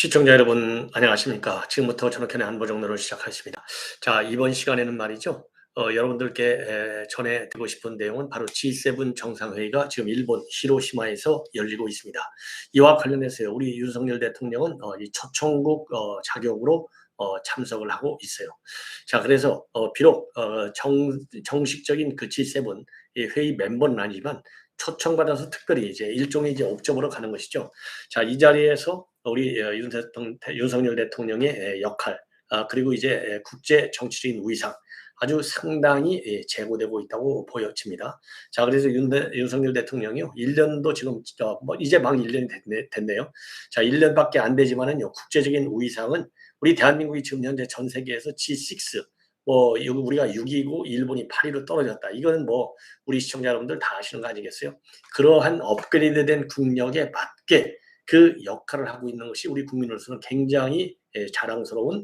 시청자 여러분 안녕하십니까? 지금부터 전학현의 한보정로를 시작하겠습니다. 자, 이번 시간에는 말이죠. 여러분들께 전해드리고 싶은 내용은 바로 G7 정상회의가 지금 일본 히로시마에서 열리고 있습니다. 이와 관련해서 우리 윤석열 대통령은 이 초청국 자격으로 참석을 하고 있어요. 자, 그래서 비록 정식적인 그 G7 이 회의 멤버는 아니지만 초청받아서 특별히 이제 일종의 이제 옵저버로 가는 것이죠. 자, 이 자리에서 우리 윤석열 대통령의 역할, 그리고 이제 국제 정치적인 위상 아주 상당히 제고되고 있다고 보여집니다. 자, 그래서 윤석열 대통령이요, 1년도 지금 뭐 이제 막 1년이 됐네요. 자, 1년밖에 안 되지만은요, 국제적인 위상은 우리 대한민국이 지금 현재 전 세계에서 G6 뭐 우리가 6위고 일본이 8위로 떨어졌다. 이거는 뭐 우리 시청자 여러분들 다 아시는 거 아니겠어요? 그러한 업그레이드된 국력에 맞게 그 역할을 하고 있는 것이 우리 국민으로서는 굉장히 자랑스러운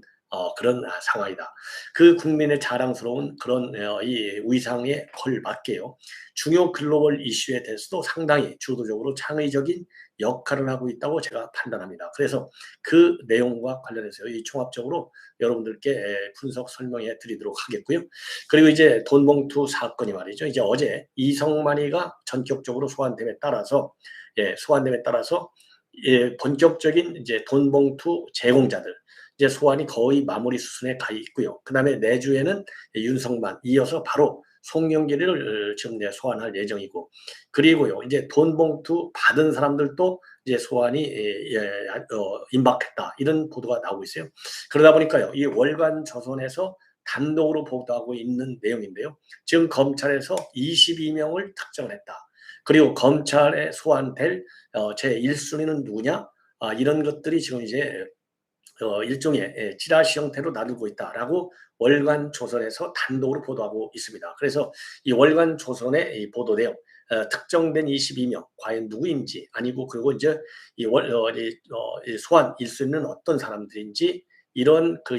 그런 상황이다. 그 국민의 자랑스러운 그런 이 위상에 걸맞게요. 중요 글로벌 이슈에 대해서도 상당히 주도적으로 창의적인 역할을 하고 있다고 제가 판단합니다. 그래서 그 내용과 관련해서 이 종합적으로 여러분들께 분석 설명해 드리도록 하겠고요. 그리고 이제 돈봉투 사건이 말이죠. 이제 어제 이성만이가 전격적으로 소환됨에 따라서 소환됨에 따라서 본격적인 이제 돈봉투 제공자들 이제 소환이 거의 마무리 수순에 가 있고요. 그다음에 내주에는 윤석만 이어서 바로 송영길을 지금 소환할 예정이고, 그리고요 이제 돈봉투 받은 사람들도 이제 소환이 임박했다 이런 보도가 나오고 있어요. 그러다 보니까요 이 월간 조선에서 단독으로 보도하고 있는 내용인데요. 지금 검찰에서 22명을 특정을 했다. 그리고 검찰에 소환될 제 1순위는 누구냐? 이런 것들이 지금 이제 일종의 찌라시 형태로 나누고 있다라고 월간 조선에서 단독으로 보도하고 있습니다. 그래서 이 월간 조선의 이 보도 내용, 특정된 22명 과연 누구인지 아니고, 그리고 이제 이 소환 일수는 어떤 사람들인지 이런 그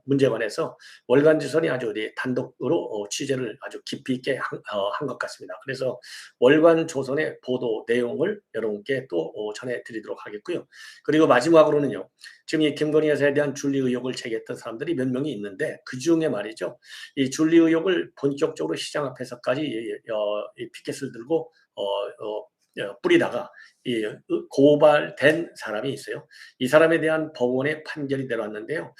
문제에 관해서 월간 조선이 아주 단독으로 취재를 아주 깊이 있게 한 것 같습니다. 그래서 월간 조선의 보도 내용을 여러분께 또 전해드리도록 하겠고요. 그리고 마지막으로는요. 지금 이 김건희 여사에 대한 준리 의혹을 제기했던 사람들이 몇 명이 있는데, 그 중에 말이죠. 이 준리 의혹을 본격적으로 시장 앞에서까지 이 피켓을 들고 뿌리다가 이 고발된 사람이 있어요. 이 사람에 대한 법원의 판결이 내려왔는데요.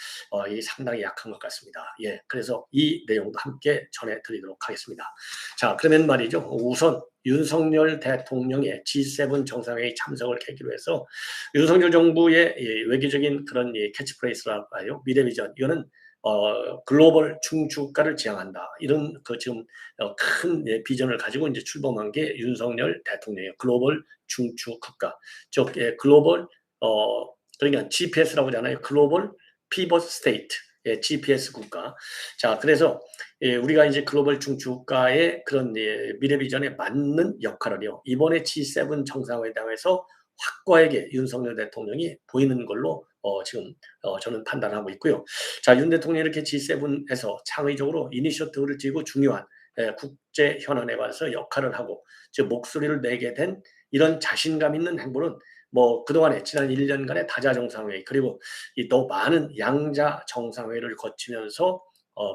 이 상당히 약한 것 같습니다. 예, 그래서 이 내용도 함께 전해드리도록 하겠습니다. 자, 그러면 말이죠. 우선 윤석열 대통령의 G7 정상회의 참석을 계기로 해서 윤석열 정부의 외교적인 그런 캐치프레이즈라고 하요. 미래비전. 이거는 글로벌 중추국가를 지향한다. 이런 그 지금 큰 비전을 가지고 이제 출범한 게 윤석열 대통령이에요. 글로벌 중추국가. 즉 글로벌 그러니까 GPS라고 하잖아요. 글로벌 피벗 스테이트. GPS 국가. 자, 그래서 우리가 이제 글로벌 중추국가의 그런 미래 비전에 맞는 역할을요. 이번에 G7 정상회담에서 확고하게 윤석열 대통령이 보이는 걸로 지금 저는 판단하고 있고요. 자, 윤 대통령이 이렇게 G7에서 창의적으로 이니셔티브를 쥐고 중요한 국제 현안에 관해서 역할을 하고 즉 목소리를 내게 된 이런 자신감 있는 행보는 뭐 그동안에 지난 1년간의 다자 정상회의 그리고 이 또 많은 양자 정상회의를 거치면서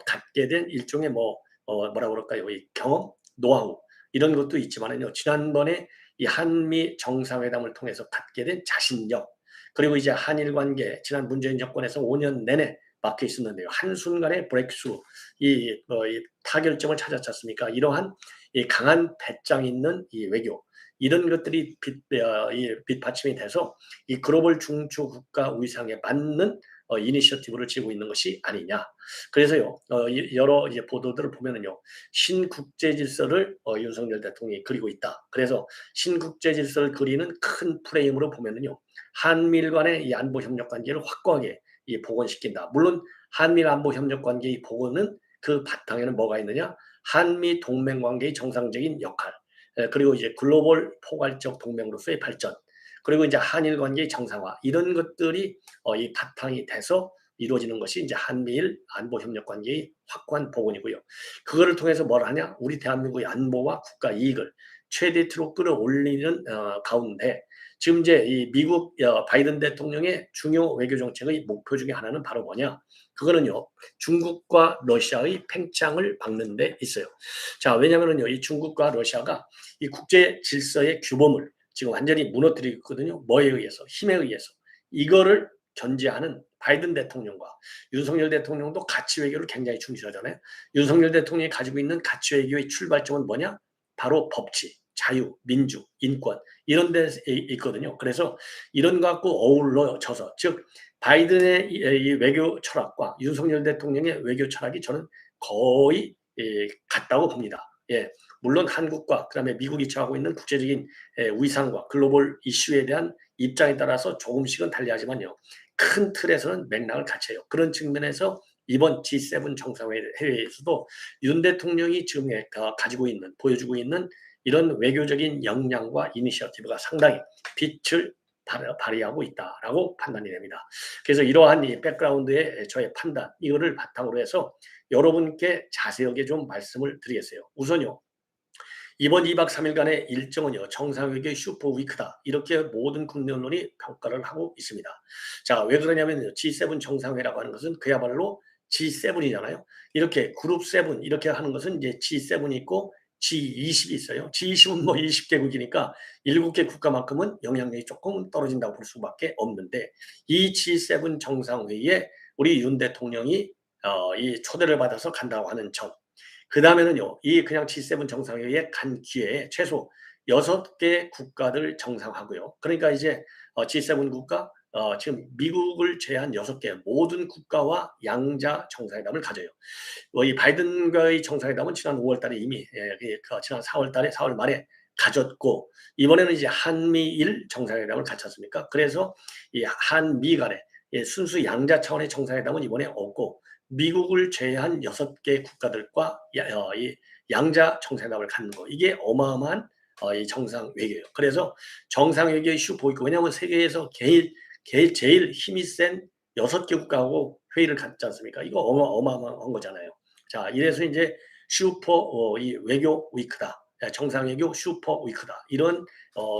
갖게 된 일종의 뭐라 그럴까요? 이 경험, 노하우 이런 것도 있지만은요. 지난번에 이 한미 정상회담을 통해서 갖게 된 자신력, 그리고 이제 한일 관계 지난 문재인 정권에서 5년 내내 막혀 있었는데요. 한순간에 브레이크스루 이 타결점을 찾았지 않습니까? 이러한 이 강한 배짱 있는 이 외교 이런 것들이 빗받침이 돼서 이 글로벌 중추 국가 위상에 맞는 이니셔티브를 쥐고 있는 것이 아니냐. 그래서요 여러 이제 보도들을 보면은요 신국제 질서를 윤석열 대통령이 그리고 있다. 그래서 신국제 질서를 그리는 큰 프레임으로 보면은요 한미일 간의 이 안보 협력 관계를 확고하게 복원시킨다. 물론 한미일 안보 협력 관계의 복원은 그 바탕에는 뭐가 있느냐? 한미 동맹 관계의 정상적인 역할, 그리고 이제 글로벌 포괄적 동맹으로서의 발전, 그리고 이제 한일 관계의 정상화 이런 것들이 이 바탕이 돼서 이루어지는 것이 이제 한미일 안보 협력 관계의 확고한 복원이고요. 그거를 통해서 뭘 하냐? 우리 대한민국의 안보와 국가 이익을 최대치로 끌어올리는 가운데 지금 이제 이 미국 바이든 대통령의 중요 외교 정책의 목표 중에 하나는 바로 뭐냐? 그거는요, 중국과 러시아의 팽창을 막는 데 있어요. 자, 왜냐면은요, 이 중국과 러시아가 이 국제 질서의 규범을 지금 완전히 무너뜨리고 있거든요. 뭐에 의해서? 힘에 의해서. 이거를 견제하는 바이든 대통령과 윤석열 대통령도 가치 외교를 굉장히 중시하잖아요. 윤석열 대통령이 가지고 있는 가치 외교의 출발점은 뭐냐? 바로 법치, 자유, 민주, 인권 이런 데 있거든요. 그래서 이런 것 갖고 어우러져서 즉 바이든의 이 외교 철학과 윤석열 대통령의 외교 철학이 저는 거의 같다고 봅니다. 예, 물론 한국과 그다음에 미국이 처하고 있는 국제적인 위상과 글로벌 이슈에 대한 입장에 따라서 조금씩은 달리하지만요. 큰 틀에서는 맥락을 같이 해요. 그런 측면에서 이번 G7 정상회의에서도 윤 대통령이 지금 가지고 있는 보여주고 있는 이런 외교적인 역량과 이니셔티브가 상당히 빛을 발휘하고 있다라고 판단이 됩니다. 그래서 이러한 이 백그라운드의 저의 판단 이거를 바탕으로 해서 여러분께 자세하게 좀 말씀을 드리겠어요. 우선요. 이번 2박 3일간의 일정은요. 정상회계 슈퍼위크다. 이렇게 모든 국내 언론이 평가를 하고 있습니다. 자, 왜 그러냐면 G7 정상회라고 하는 것은 그야말로 G7이잖아요. 이렇게 그룹 7 이렇게 하는 것은 이제 G7이 있고 G20이 있어요. G20은 뭐 20개국이니까 7개 국가만큼은 영향력이 조금 떨어진다고 볼 수밖에 없는데 이 G7 정상회의에 우리 윤 대통령이 이 초대를 받아서 간다고 하는 점. 그 다음에는요, 이 그냥 G7 정상회의에 간 기회에 최소 6개 국가들 정상하고요. 그러니까 이제 G7 국가, 지금 미국을 제외한 6개 모든 국가와 양자 정상회담을 가져요. 이 바이든과의 정상회담은 지난 5월 달에 이미, 지난 4월 달에, 4월 말에 가졌고, 이번에는 이제 한미일 정상회담을 갖췄습니까? 그래서 이 한미 간의 순수 양자 차원의 정상회담은 이번에 없고, 미국을 제외한 6개 국가들과 이 양자 정상회담을 갖는 거 이게 어마어마한 이 정상 외교예요. 그래서 정상 외교의 슈퍼위크 왜냐하면 세계에서 제일 힘이 센 6개 국가하고 회의를 갖지 않습니까? 이거 어마어마한 거잖아요. 자, 이래서 이제 이 외교 위크다. 정상 외교 슈퍼 위크다. 이런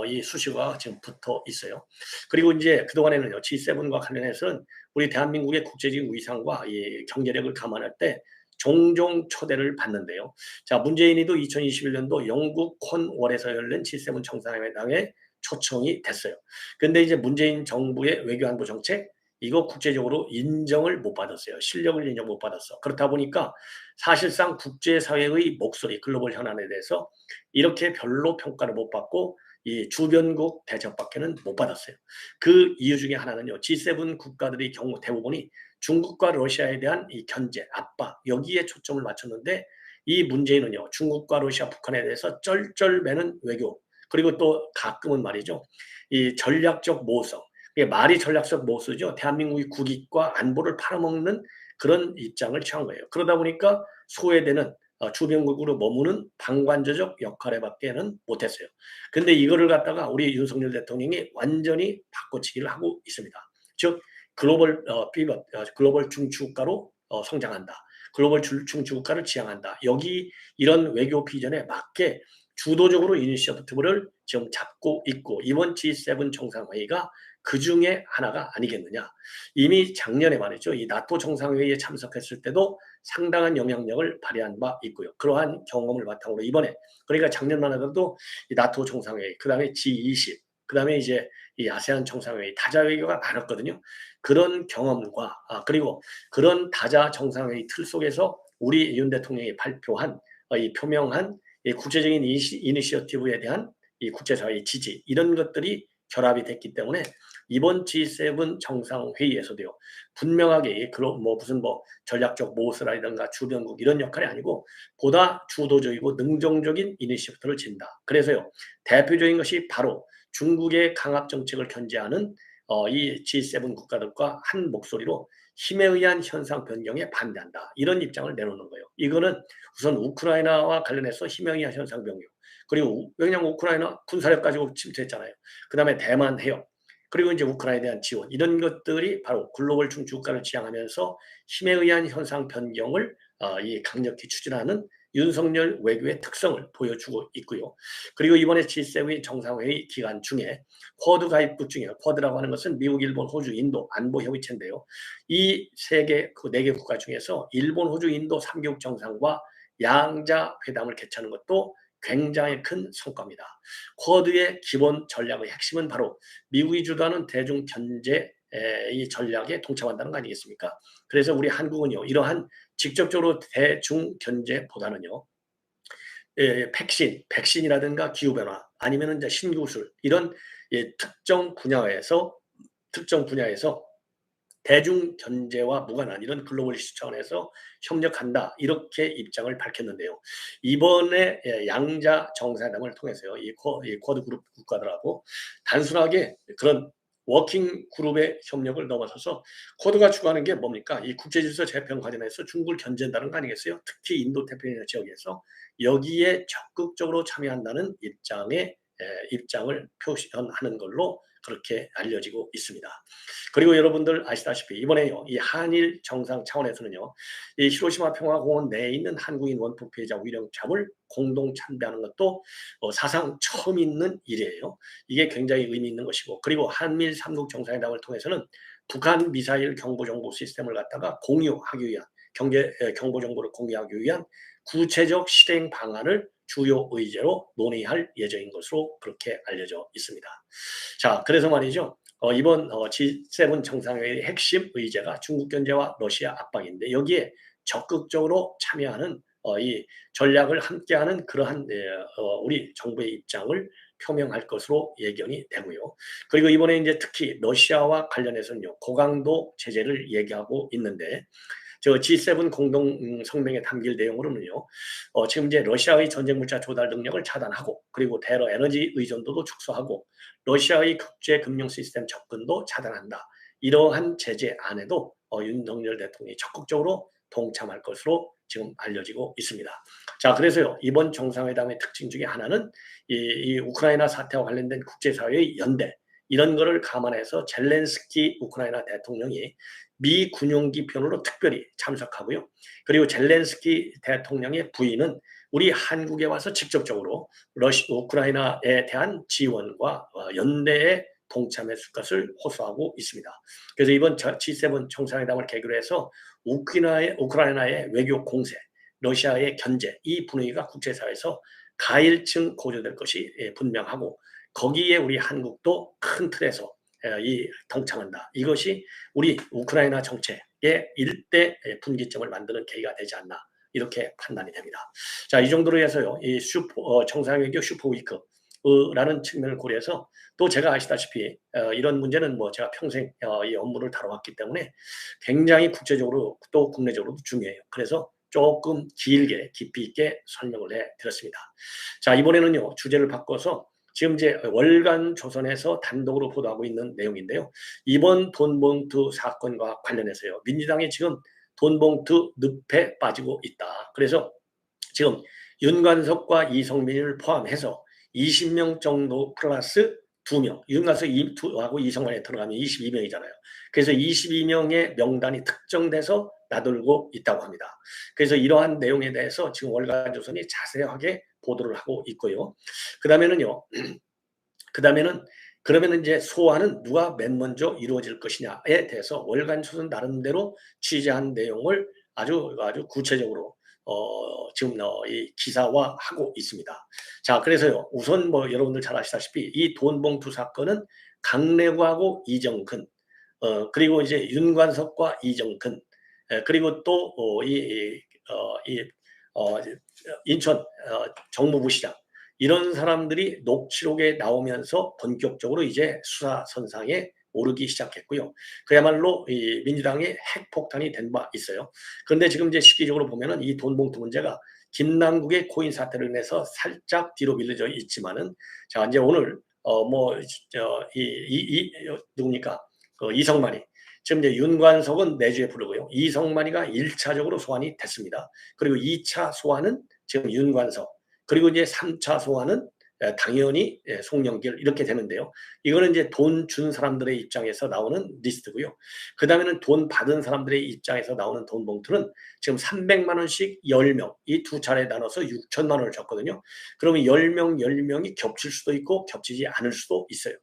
이 수식어가 지금 붙어 있어요. 그리고 이제 그동안에는요, G7과 관련해서는 우리 대한민국의 국제적인 위상과 이 경제력을 감안할 때 종종 초대를 받는데요. 자, 문재인이도 2021년도 영국 콘월에서 열린 G7 정상회담에 초청이 됐어요. 근데 이제 문재인 정부의 외교안보 정책 이거 국제적으로 인정을 못 받았어요. 실력을 인정 못 받았어. 그렇다 보니까 사실상 국제사회의 목소리, 글로벌 현안에 대해서 이렇게 별로 평가를 못 받고 이 주변국 대접밖에는 못 받았어요. 그 이유 중에 하나는요. G7 국가들의 경우 대부분이 중국과 러시아에 대한 이 견제, 압박 여기에 초점을 맞췄는데 이 문제는요. 중국과 러시아, 북한에 대해서 쩔쩔매는 외교 그리고 또 가끔은 말이죠. 이 전략적 모성 말이 전략적 모수죠. 대한민국의 국익과 안보를 팔아먹는 그런 입장을 취한 거예요. 그러다 보니까 소외되는 주변국으로 머무는 방관자적 역할에밖에는 못했어요. 근데 이거를 갖다가 우리 윤석열 대통령이 완전히 바꿔치기를 하고 있습니다. 즉 글로벌 피벗, 글로벌 중추국가로 성장한다. 글로벌 중추국가를 지향한다. 여기 이런 외교 비전에 맞게 주도적으로 이니셔티브를 지금 잡고 있고 이번 G7 정상회의가 그 중에 하나가 아니겠느냐. 이미 작년에 말이죠. 이 나토 정상회의에 참석했을 때도 상당한 영향력을 발휘한 바 있고요. 그러한 경험을 바탕으로 이번에 그러니까 작년만 하더라도 이 나토 정상회의, 그 다음에 G20, 그 다음에 이제 이 아세안 정상회의, 다자 외교가 많았거든요. 그런 경험과 그리고 그런 다자 정상회의 틀 속에서 우리 윤 대통령이 발표한 이 표명한 이 국제적인 이니셔티브에 대한 이 국제사회의 지지 이런 것들이 결합이 됐기 때문에 이번 G7 정상회의에서도요 분명하게 무슨 전략적 모호스라든가 주변국 이런 역할이 아니고 보다 주도적이고 능동적인 이니셔티브를 진다. 그래서요 대표적인 것이 바로 중국의 강압 정책을 견제하는 이 G7 국가들과 한 목소리로 힘에 의한 현상 변경에 반대한다. 이런 입장을 내놓는 거예요. 이거는 우선 우크라이나와 관련해서 힘에 의한 현상 변경. 그리고 왜냐하면 우크라이나 군사력 가지고 침투했잖아요. 그 다음에 대만 해역. 그리고 이제 우크라이나에 대한 지원. 이런 것들이 바로 글로벌 중추국가를 지향하면서 힘에 의한 현상 변경을 이 강력히 추진하는 윤석열 외교의 특성을 보여주고 있고요. 그리고 이번에 G7 정상회의 기간 중에 쿼드 가입국 중에 쿼드라고 하는 것은 미국, 일본, 호주, 인도 안보 협의체인데요. 이 세 개, 그 네 개 국가 중에서 일본, 호주, 인도 3개국 정상과 양자 회담을 개최하는 것도 굉장히 큰 성과입니다. 쿼드의 기본 전략의 핵심은 바로 미국이 주도하는 대중 견제 이 전략에 동참한다는 거 아니겠습니까? 그래서 우리 한국은요, 이러한 직접적으로 대중 견제보다는요, 백신이라든가 기후변화 아니면 이제 신기술 이런 특정 분야에서 대중 견제와 무관한 이런 글로벌 이슈 차원에서 협력한다 이렇게 입장을 밝혔는데요. 이번에 양자 정상회담을 통해서요. 이 쿼드 그룹 국가들하고 단순하게 그런 워킹 그룹의 협력을 넘어서서 쿼드가 추구하는 게 뭡니까? 이 국제질서 재편 관련해서 중국을 견제한다는 거 아니겠어요? 특히 인도 태평양 지역에서 여기에 적극적으로 참여한다는 입장을 표시하는 걸로 그렇게 알려지고 있습니다. 그리고 여러분들 아시다시피 이번에요, 이 한일 정상 차원에서는요, 이 히로시마 평화공원 내에 있는 한국인 원폭 피해자 위령탑을 공동 참배하는 것도 사상 처음 있는 일이에요. 이게 굉장히 의미 있는 것이고, 그리고 한밀 3국 정상회담을 통해서는 북한 미사일 경보 정보 시스템을 갖다가 공유하기 위한 경보 정보를 공유하기 위한 구체적 실행 방안을 주요 의제로 논의할 예정인 것으로 그렇게 알려져 있습니다. 자, 그래서 말이죠. 이번 G7 정상회의의 핵심 의제가 중국 견제와 러시아 압박인데 여기에 적극적으로 참여하는 이 전략을 함께하는 그러한 우리 정부의 입장을 표명할 것으로 예견이 되고요. 그리고 이번에 이제 특히 러시아와 관련해서는요, 고강도 제재를 얘기하고 있는데 저 G7 공동 성명에 담길 내용으로는요, 지금 이제 러시아의 전쟁 물자 조달 능력을 차단하고 그리고 대러 에너지 의존도도 축소하고 러시아의 국제 금융 시스템 접근도 차단한다. 이러한 제재 안에도 윤석열 대통령이 적극적으로 동참할 것으로 지금 알려지고 있습니다. 자, 그래서요, 이번 정상회담의 특징 중에 하나는 이 우크라이나 사태와 관련된 국제사회의 연대, 이런 거를 감안해서 젤렌스키 우크라이나 대통령이 미 군용기 편으로 특별히 참석하고요. 그리고 젤렌스키 대통령의 부인은 우리 한국에 와서 직접적으로 우크라이나에 대한 지원과 연대에 동참했을 것을 호소하고 있습니다. 그래서 이번 G7 정상회담을 계기로 해서 우크라이나의 외교 공세, 러시아의 견제, 이 분위기가 국제사회에서 가일층 고조될 것이 분명하고 거기에 우리 한국도 큰 틀에서 동참한다. 이것이 우리 우크라이나 정책의 일대 분기점을 만드는 계기가 되지 않나 이렇게 판단이 됩니다. 자, 이 정도로 해서요, 이 정상외교 슈퍼위크라는 측면을 고려해서 또 제가 아시다시피 이런 문제는 뭐 제가 평생 이 업무를 다뤄왔기 때문에 굉장히 국제적으로 또 국내적으로도 중요해요. 그래서 조금 길게 깊이 있게 설명을 해드렸습니다. 자, 이번에는요, 주제를 바꿔서 지금 이제 월간 조선에서 단독으로 보도하고 있는 내용인데요. 이번 돈봉투 사건과 관련해서요, 민주당이 지금 돈봉투 늪에 빠지고 있다. 그래서 지금 윤관석과 이성민을 포함해서 20명 정도 플러스 2명, 윤관석하고 이성만에 들어가면 22명이잖아요. 그래서 22명의 명단이 특정돼서 나돌고 있다고 합니다. 그래서 이러한 내용에 대해서 지금 월간조선이 자세하게 보도를 하고 있고요. 그다음에는요. 그러면 이제 소환은 누가 맨 먼저 이루어질 것이냐에 대해서 월간조선 나름대로 취재한 내용을 아주 구체적으로 지금 이 기사화하고 있습니다. 자, 그래서요. 우선 뭐 여러분들 잘 아시다시피 이 돈봉투 사건은 강래구하고 이정근, 그리고 이제 윤관석과 이정근, 그리고 또 인천 정무부시장 이런 사람들이 녹취록에 나오면서 본격적으로 이제 수사 선상에 오르기 시작했고요. 그야말로 이 민주당의 핵폭탄이 된 바 있어요. 그런데 지금 이제 시기적으로 보면은 이 돈봉투 문제가 김남국의 코인 사태를 인해서 살짝 뒤로 밀려져 있지만은 자, 이제 오늘 누굽니까? 이성만이 지금 이제 윤관석은 내주에 부르고요. 이성만이가 1차적으로 소환이 됐습니다. 그리고 2차 소환은 지금 윤관석, 그리고 이제 3차 소환은 당연히 송영길 이렇게 되는데요. 이거는 이제 돈 준 사람들의 입장에서 나오는 리스트고요. 그다음에는 돈 받은 사람들의 입장에서 나오는 돈 봉투는 지금 300만 원씩 10명 이 두 차례 나눠서 6천만 원을 줬거든요. 그러면 10명 10명이 겹칠 수도 있고 겹치지 않을 수도 있어요.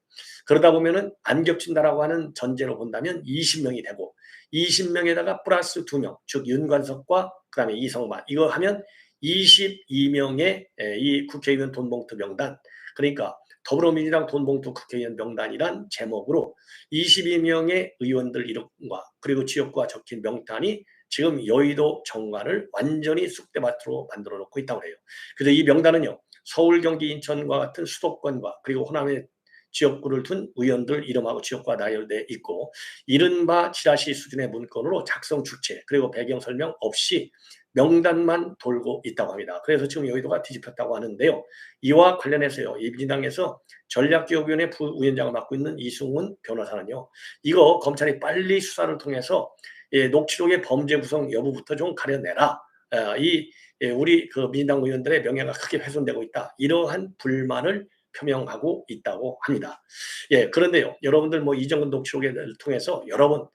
그러다 보면은 안 겹친다라고 하는 전제로 본다면 20명이 되고 20명에다가 플러스 2명, 즉 윤관석과 그다음에 이성만 이거 하면 22명의 이 국회의원 돈봉투 명단 그러니까 더불어민주당 돈봉투 국회의원 명단이란 제목으로 22명의 의원들 이름과 그리고 지역구가 적힌 명단이 지금 여의도 정관을 완전히 쑥대밭으로 만들어 놓고 있다고 해요. 그래서 이 명단은요. 서울, 경기, 인천과 같은 수도권과 그리고 호남의 지역구를 둔 의원들 이름하고 지역과 나열돼 있고 이른바 지라시 수준의 문건으로 작성 주체 그리고 배경 설명 없이 명단만 돌고 있다고 합니다. 그래서 지금 여의도가 뒤집혔다고 하는데요. 이와 관련해서요. 이 민주당에서 전략기획위원회 부위원장을 맡고 있는 이승훈 변호사는요. 이거 검찰이 빨리 수사를 통해서 녹취록의 범죄 구성 여부부터 좀 가려내라. 우리 그 민주당 의원들의 명예가 크게 훼손되고 있다. 이러한 불만을 표명하고 있다고 합니다. 그런데요. 여러분들 뭐 이정근 녹취록을 통해서 여러 번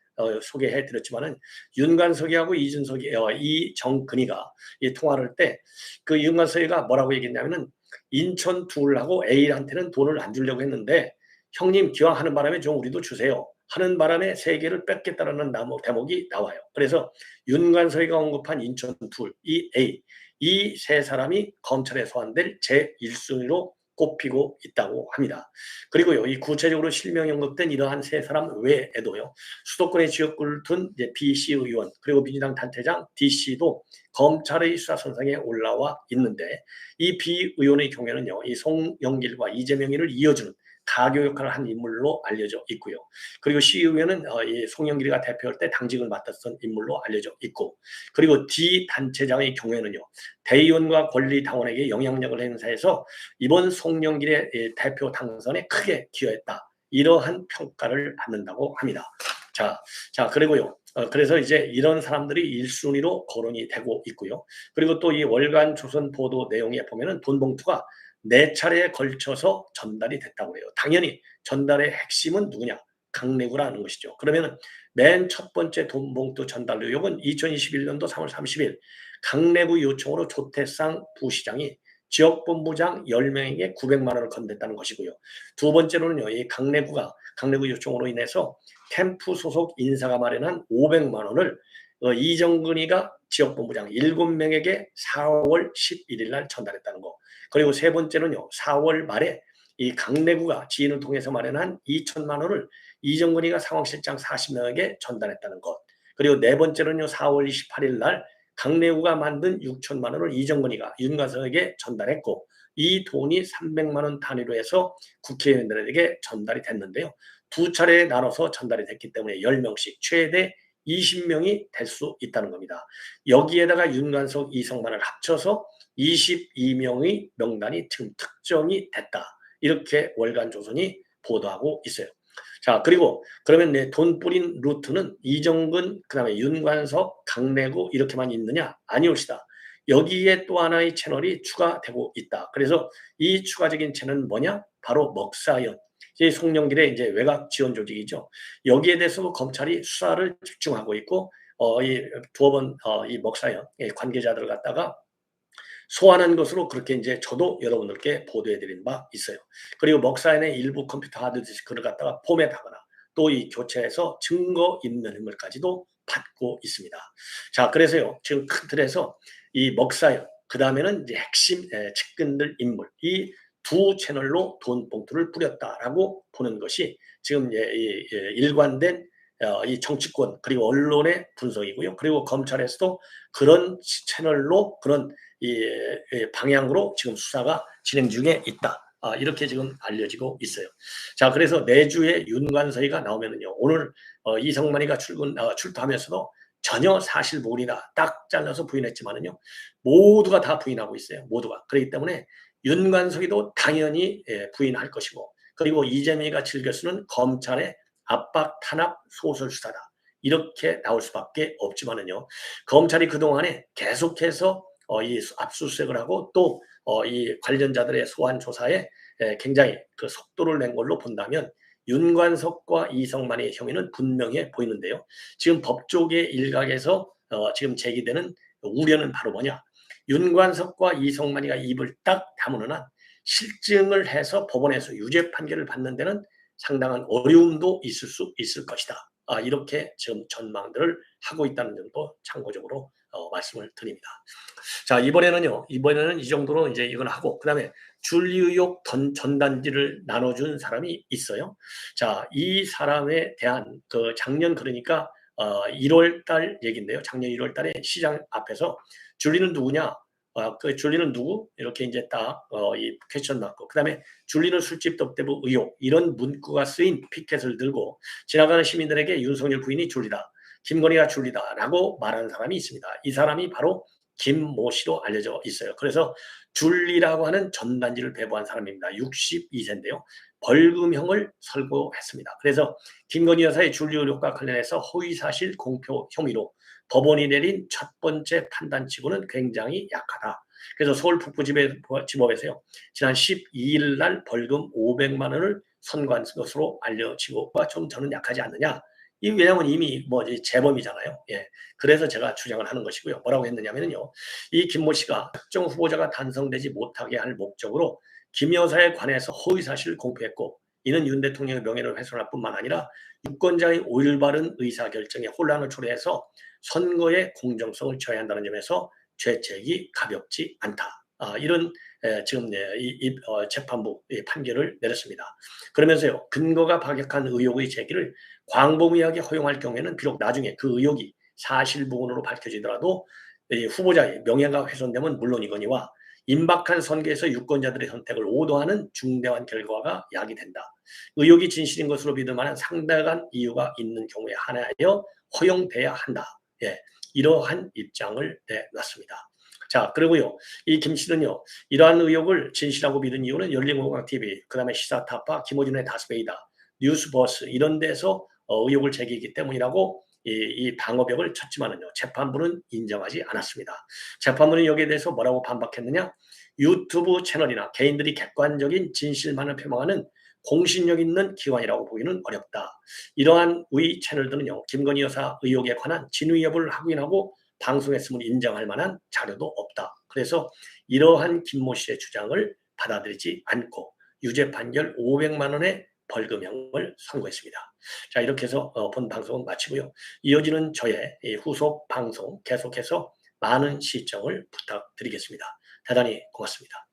소개해 드렸지만은 윤관석이하고 이정근이가 통화를 할 때 그 윤관석이가 뭐라고 얘기했냐면은 인천 둘하고 A한테는 돈을 안 주려고 했는데 형님 기왕 하는 바람에 좀 우리도 주세요. 하는 바람에 세 개를 뺏겠다라는 대목이 나와요. 그래서 윤관석이가 언급한 인천 둘, 이 A 이 세 사람이 검찰에 소환될 제1순위로 꼽히고 있다고 합니다. 그리고요, 이 구체적으로 실명이 언급된 이러한 세 사람 외에도요, 수도권의 지역구를 둔 BC 의원, 그리고 민주당 단체장 DC도 검찰의 수사선상에 올라와 있는데, 이 B 의원의 경우에는요, 이 송영길과 이재명이를 이어주는 가교 역할을 한 인물로 알려져 있고요. 그리고 C 의원은 이 송영길이가 대표할 때 당직을 맡았던 인물로 알려져 있고, 그리고 D 단체장의 경우에는요, 대의원과 권리당원에게 영향력을 행사해서 이번 송영길의 대표 당선에 크게 기여했다. 이러한 평가를 받는다고 합니다. 그리고요. 그래서 이제 이런 사람들이 1순위로 거론이 되고 있고요. 그리고 또 이 월간 조선 보도 내용에 보면은 돈 봉투가 4차례에 걸쳐서 전달이 됐다고 해요. 당연히 전달의 핵심은 누구냐? 강내구라는 것이죠. 그러면은 맨 첫 번째 돈 봉투 전달 내용은 2021년도 3월 30일 강내구 요청으로 조태상 부시장이 지역본부장 10명에게 900만 원을 건넸다는 것이고요. 두 번째로는요. 이 강내구 요청으로 인해서 캠프 소속 인사가 마련한 500만 원을 이정근이가 지역본부장 7명에게 4월 11일 날 전달했다는 거. 그리고 세 번째는요. 4월 말에 이 강내구가 지인을 통해서 마련한 2천만 원을 이정근이가 상황실장 40명에게 전달했다는 것. 그리고 네 번째는요. 4월 28일 날 강내구가 만든 6천만 원을 이정근이가 윤관석에게 전달했고 이 돈이 300만 원 단위로 해서 국회의원들에게 전달이 됐는데요. 두 차례에 나눠서 전달이 됐기 때문에 10명씩 최대 20명이 될 수 있다는 겁니다. 여기에다가 윤관석, 이성만을 합쳐서 22명의 명단이 지금 특정이 됐다. 이렇게 월간조선이 보도하고 있어요. 그리고 그러면 돈 뿌린 루트는 이정근, 그다음에 윤관석, 강내구 이렇게만 있느냐? 아니옵시다. 여기에 또 하나의 채널이 추가되고 있다. 그래서 이 추가적인 채널은 뭐냐? 바로 먹사연. 송영길의 이제 외곽 지원 조직이죠. 여기에 대해서 검찰이 수사를 집중하고 있고, 이 두어 번 이 먹사연 관계자들을 갖다가 소환한 것으로 그렇게 이제 저도 여러분들께 보도해드린 바 있어요. 그리고 먹사연의 일부 컴퓨터 하드디스크를 갖다가 포맷하거나 또 이 교체해서 증거 인멸물까지도 받고 있습니다. 그래서요 지금 큰 틀에서 이 먹사연 그 다음에는 이제 핵심 측근들 인물 이 두 채널로 돈 봉투를 뿌렸다라고 보는 것이 지금 일관된 이 정치권 그리고 언론의 분석이고요. 그리고 검찰에서도 그런 채널로 그런 이 방향으로 지금 수사가 진행 중에 있다. 이렇게 지금 알려지고 있어요. 그래서 내주에 윤관석이가 나오면은요. 오늘 이성만이가 출두하면서도 전혀 사실 모르다 딱 잘라서 부인했지만은요. 모두가 다 부인하고 있어요. 모두가. 그렇기 때문에 윤관석이도 당연히 부인할 것이고 그리고 이재명이가 즐겨 쓰는 검찰의 압박 탄압 소설 수사다. 이렇게 나올 수밖에 없지만은요. 검찰이 그동안에 계속해서 이 압수수색을 하고 또 이 관련자들의 소환 조사에 굉장히 그 속도를 낸 걸로 본다면 윤관석과 이성만의 혐의는 분명해 보이는데요. 지금 법조계 일각에서 지금 제기되는 우려는 바로 뭐냐? 윤관석과 이성만이가 입을 딱 다무는 한 실증을 해서 법원에서 유죄 판결을 받는 데는 상당한 어려움도 있을 수 있을 것이다. 이렇게 지금 전망들을 하고 있다는 점도 참고적으로 말씀을 드립니다. 자, 이번에는 이 정도로 이제 이걸 하고, 그 다음에 줄리 의혹 전단지를 나눠준 사람이 있어요. 자, 이 사람에 대한 그 작년 그러니까 1월 달 얘기인데요. 작년 1월 달에 시장 앞에서 줄리는 누구냐? 그 줄리는 누구? 이렇게 이제 딱 이 퀘스천 받고, 그 다음에 줄리는 술집 덕대부 의혹, 이런 문구가 쓰인 피켓을 들고 지나가는 시민들에게 윤석열 부인이 줄리다, 김건희가 줄리다라고 말하는 사람이 있습니다. 이 사람이 바로 김모 씨로 알려져 있어요. 그래서 줄리라고 하는 전단지를 배부한 사람입니다. 62세인데요. 벌금형을 선고했습니다. 그래서 김건희 여사의 줄리 의혹과 관련해서 허위사실 공표 혐의로 법원이 내린 첫 번째 판단치고는 굉장히 약하다. 그래서 서울 북부지법에서요, 지난 12일 날 벌금 500만 원을 선고한 것으로 알려지고, 좀 저는 약하지 않느냐. 왜냐하면 이미 재범이잖아요. 예. 그래서 제가 주장을 하는 것이고요. 뭐라고 했느냐면요, 이 김모 씨가 특정 후보자가 단성되지 못하게 할 목적으로 김 여사에 관해서 허위 사실을 공표했고, 이는 윤 대통령의 명예를 훼손할 뿐만 아니라 유권자의 올바른 의사결정에 혼란을 초래해서 선거의 공정성을 저해한다는 점에서 죄책이 가볍지 않다. 이런 지금 재판부 판결을 내렸습니다. 그러면서요, 근거가 박약한 의혹의 제기를 광범위하게 허용할 경우에는 비록 나중에 그 의혹이 사실무근으로 밝혀지더라도 후보자의 명예가 훼손되면 물론이거니와 임박한 선거에서 유권자들의 선택을 오도하는 중대한 결과가 야기된다. 의혹이 진실인 것으로 믿을 만한 상당한 이유가 있는 경우에 한하여 허용돼야 한다. 예, 이러한 입장을 내놨습니다. 자, 그리고요, 이 김 씨는요, 이러한 의혹을 진실하고 믿은 이유는 열린공감TV, 그 다음에 시사타파, 김어준의 다스베이다, 뉴스버스 이런 데서 의혹을 제기했기 때문이라고 이 방어벽을 쳤지만은요, 재판부는 인정하지 않았습니다. 재판부는 여기에 대해서 뭐라고 반박했느냐? 유튜브 채널이나 개인들이 객관적인 진실만을 표명하는 공신력 있는 기관이라고 보기는 어렵다. 이러한 의 채널들은요, 김건희 여사 의혹에 관한 진위 여부를 확인하고 방송했음을 인정할 만한 자료도 없다. 그래서 이러한 김모 씨의 주장을 받아들이지 않고 유죄 판결 500만 원의 벌금형을 선고했습니다. 자, 이렇게 해서 본 방송은 마치고요. 이어지는 저의 후속 방송 계속해서 많은 시청을 부탁드리겠습니다. 대단히 고맙습니다.